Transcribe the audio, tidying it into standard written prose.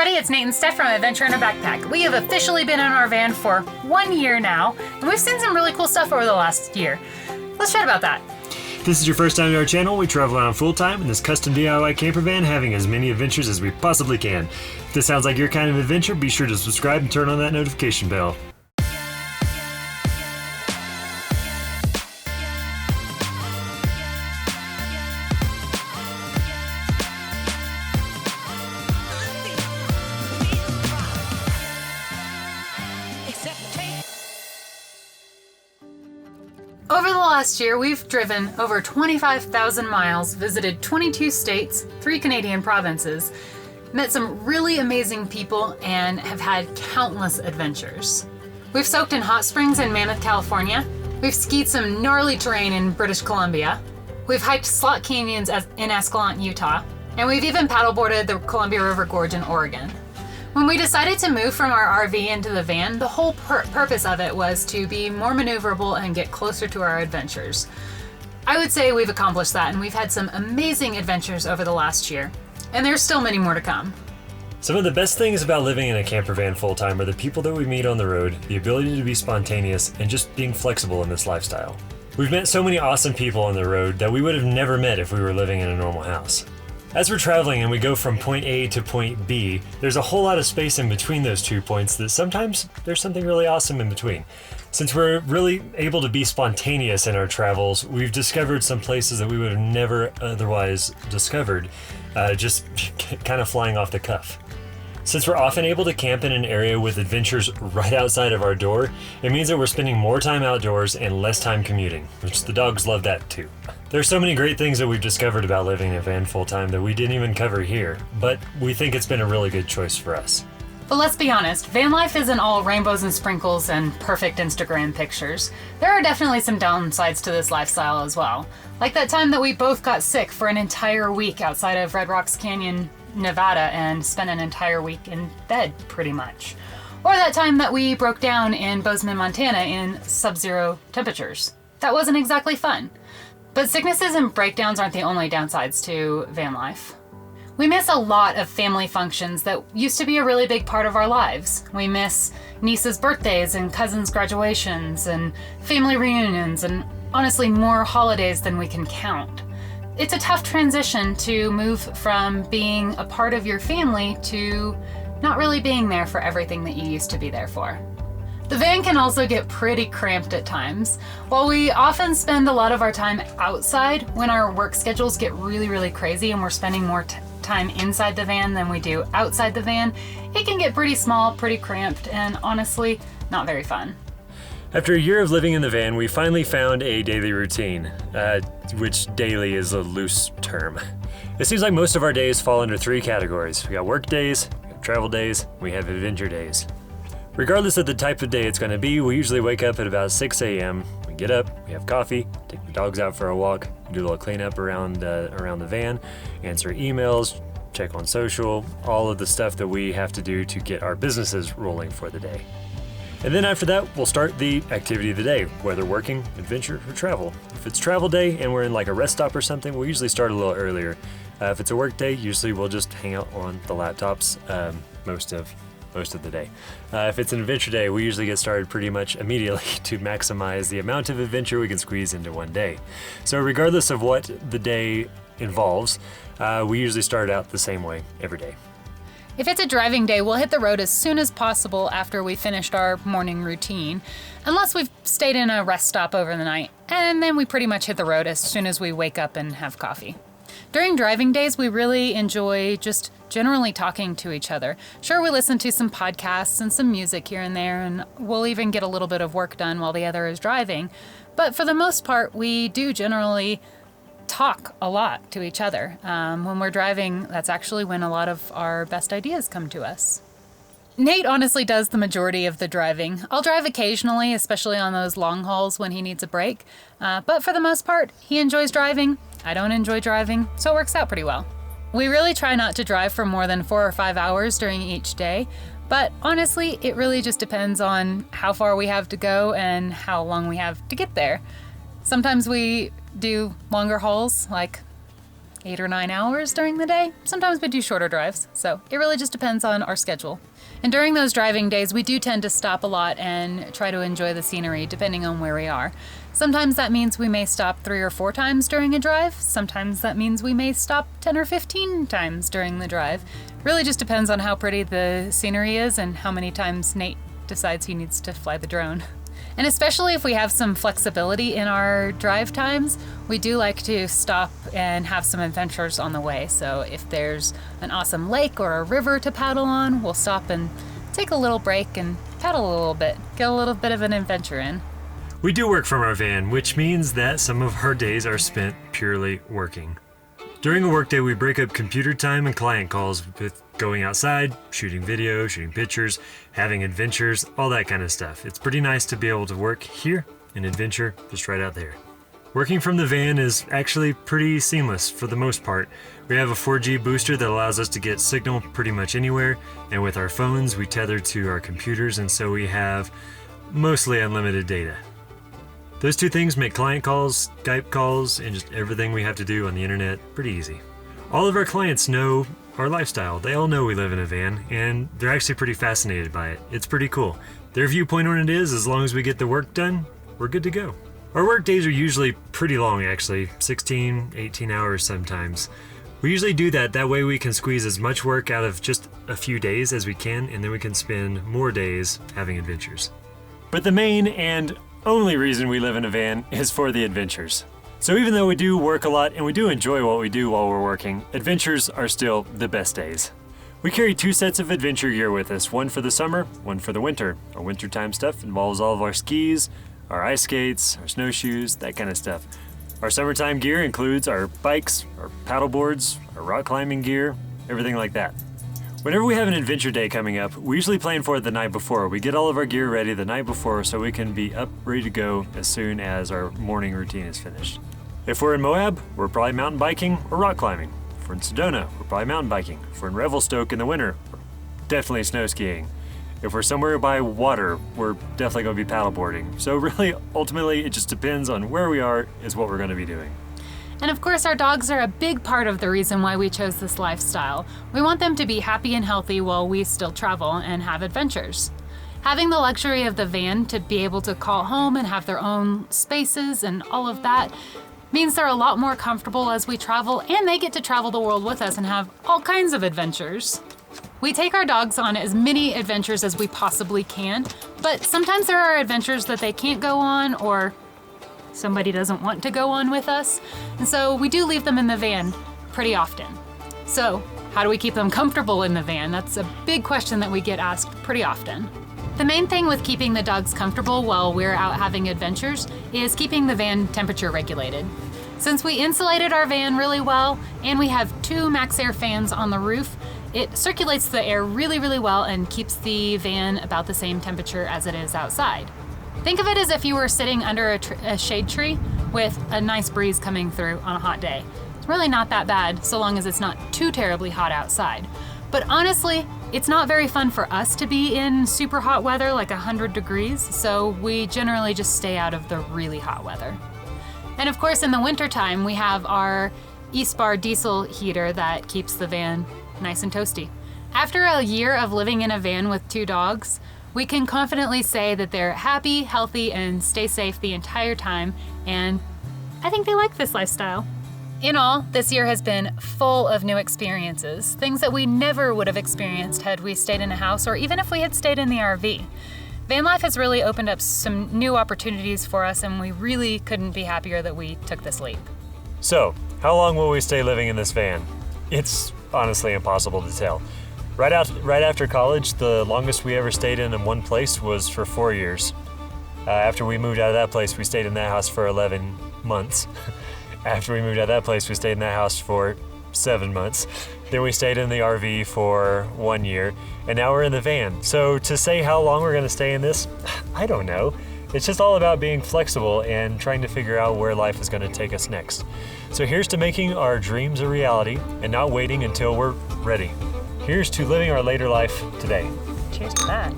everybody, it's Nate and Steph from Adventure in a Backpack. We have officially been in our van for 1 year now, and we've seen some really cool stuff over the last year. Let's chat about that. If this is your first time to our channel, we travel around full-time in this custom DIY camper van, having as many adventures as we possibly can. If this sounds like your kind of adventure, be sure to subscribe and turn on that notification bell. Over the last year, we've driven over 25,000 miles, visited 22 states, 3 Canadian provinces, met some really amazing people, and have had countless adventures. We've soaked in hot springs in Mammoth, California. We've skied some gnarly terrain in British Columbia. We've hiked slot canyons in Escalante, Utah. And we've even paddleboarded the Columbia River Gorge in Oregon. When we decided to move from our RV into the van, the whole purpose of it was to be more maneuverable and get closer to our adventures. I would say we've accomplished that, and we've had some amazing adventures over the last year. And there's still many more to come. Some of the best things about living in a camper van full-time are the people that we meet on the road, the ability to be spontaneous, and just being flexible in this lifestyle. We've met so many awesome people on the road that we would have never met if we were living in a normal house. As we're traveling and we go from point A to point B, there's a whole lot of space in between those 2 points that sometimes there's something really awesome in between. Since we're really able to be spontaneous in our travels, we've discovered some places that we would have never otherwise discovered, just kind of flying off the cuff. Since we're often able to camp in an area with adventures right outside of our door, it means that we're spending more time outdoors and less time commuting, which the dogs love that too. There's so many great things that we've discovered about living in a van full-time that we didn't even cover here, but we think it's been a really good choice for us. But let's be honest, van life isn't all rainbows and sprinkles and perfect Instagram pictures. There are definitely some downsides to this lifestyle as well. Like that time that we both got sick for an entire week outside of Red Rocks Canyon, Nevada, and spent an entire week in bed, pretty much. Or that time that we broke down in Bozeman, Montana in sub-zero temperatures. That wasn't exactly fun. But sicknesses and breakdowns aren't the only downsides to van life. We miss a lot of family functions that used to be a really big part of our lives. We miss nieces' birthdays and cousins' graduations and family reunions and honestly more holidays than we can count. It's a tough transition to move from being a part of your family to not really being there for everything that you used to be there for. The van can also get pretty cramped at times. While we often spend a lot of our time outside, when our work schedules get really crazy and we're spending more time inside the van than we do outside the van, it can get pretty small, pretty cramped, and honestly, not very fun. After a year of living in the van, we finally found a daily routine, which daily is a loose term. It seems like most of our days fall under 3 categories. We got work days, we have travel days, we have adventure days. Regardless of the type of day it's going to be, we usually wake up at about 6 a.m. We get up, we have coffee, take the dogs out for a walk, do a little cleanup around the van, answer emails, check on social, all of the stuff that we have to do to get our businesses rolling for the day. And then after that, we'll start the activity of the day, whether working, adventure, or travel. If it's travel day and we're in like a rest stop or something, we'll usually start a little earlier. If it's a work day, usually we'll just hang out on the laptops most of the day. If it's an adventure day, we usually get started pretty much immediately to maximize the amount of adventure we can squeeze into one day. So regardless of what the day involves, we usually start out the same way every day. If it's a driving day, we'll hit the road as soon as possible after we finished our morning routine, unless we've stayed in a rest stop over the night, and then we pretty much hit the road as soon as we wake up and have coffee. During driving days, we really enjoy just generally talking to each other. Sure, we listen to some podcasts and some music here and there, and we'll even get a little bit of work done while the other is driving. But for the most part, we do generally talk a lot to each other. When we're driving, that's actually when a lot of our best ideas come to us. Nate honestly does the majority of the driving. I'll drive occasionally, especially on those long hauls when he needs a break. But for the most part, he enjoys driving. I don't enjoy driving, so it works out pretty well. We really try not to drive for more than 4 or 5 hours during each day, but honestly, it really just depends on how far we have to go and how long we have to get there. Sometimes we do longer hauls, like 8 or 9 hours during the day. Sometimes we do shorter drives, so it really just depends on our schedule. And during those driving days, we do tend to stop a lot and try to enjoy the scenery depending on where we are. Sometimes that means we may stop 3 or 4 times during a drive. Sometimes that means we may stop 10 or 15 times during the drive. Really just depends on how pretty the scenery is and how many times Nate decides he needs to fly the drone. And especially if we have some flexibility in our drive times, we do like to stop and have some adventures on the way. So if there's an awesome lake or a river to paddle on, we'll stop and take a little break and paddle a little bit, get a little bit of an adventure in. We do work from our van, which means that some of our days are spent purely working. During a workday, we break up computer time and client calls with going outside, shooting video, shooting pictures, having adventures, all that kind of stuff. It's pretty nice to be able to work here and adventure just right out there. Working from the van is actually pretty seamless for the most part. We have a 4G booster that allows us to get signal pretty much anywhere, and with our phones, we tether to our computers, and so we have mostly unlimited data. Those two things make client calls, Skype calls, and just everything we have to do on the internet pretty easy. All of our clients know our lifestyle. They all know we live in a van, and they're actually pretty fascinated by it. It's pretty cool. Their viewpoint on it is, as long as we get the work done, we're good to go. Our work days are usually pretty long, actually, 16, 18 hours sometimes. We usually do that way we can squeeze as much work out of just a few days as we can, and then we can spend more days having adventures. But the main and only reason we live in a van is for the adventures. So even though we do work a lot and we do enjoy what we do while we're working, adventures are still the best days. We carry 2 sets of adventure gear with us, one for the summer, one for the winter. Our wintertime stuff involves all of our skis, our ice skates, our snowshoes, that kind of stuff. Our summertime gear includes our bikes, our paddle boards, our rock climbing gear, everything like that. Whenever we have an adventure day coming up, we usually plan for it the night before. We get all of our gear ready the night before so we can be up ready to go as soon as our morning routine is finished. If we're in Moab, we're probably mountain biking or rock climbing. If we're in Sedona, we're probably mountain biking. If we're in Revelstoke in the winter, we're definitely snow skiing. If we're somewhere by water, we're definitely going to be paddleboarding. So really, ultimately, it just depends on where we are is what we're going to be doing. And of course, our dogs are a big part of the reason why we chose this lifestyle. We want them to be happy and healthy while we still travel and have adventures. Having the luxury of the van to be able to call home and have their own spaces and all of that means they're a lot more comfortable as we travel, and they get to travel the world with us and have all kinds of adventures. We take our dogs on as many adventures as we possibly can, but sometimes there are adventures that they can't go on or somebody doesn't want to go on with us, and so we do leave them in the van pretty often. So, how do we keep them comfortable in the van? That's a big question that we get asked pretty often. The main thing with keeping the dogs comfortable while we're out having adventures is keeping the van temperature regulated. Since we insulated our van really well and we have 2 max air fans on the roof, it circulates the air really, really well and keeps the van about the same temperature as it is outside. Think of it as if you were sitting under a shade tree with a nice breeze coming through on a hot day. It's really not that bad so long as it's not too terribly hot outside. But honestly, it's not very fun for us to be in super hot weather like 100 degrees, so we generally just stay out of the really hot weather. And of course, in the wintertime, we have our East Bar diesel heater that keeps the van nice and toasty. After a year of living in a van with 2 dogs, we can confidently say that they're happy, healthy, and stay safe the entire time, and I think they like this lifestyle. In all, this year has been full of new experiences, things that we never would have experienced had we stayed in a house or even if we had stayed in the RV. Van life has really opened up some new opportunities for us, and we really couldn't be happier that we took this leap. So, how long will we stay living in this van? It's honestly impossible to tell. Right after college, the longest we ever stayed in one place was for 4 years. After we moved out of that place, we stayed in that house for 11 months. After we moved out of that place, we stayed in that house for 7 months. Then we stayed in the RV for 1 year, and now we're in the van. So to say how long we're gonna stay in this, I don't know. It's just all about being flexible and trying to figure out where life is gonna take us next. So here's to making our dreams a reality and not waiting until we're ready. Here's to living our later life today. Cheers to that.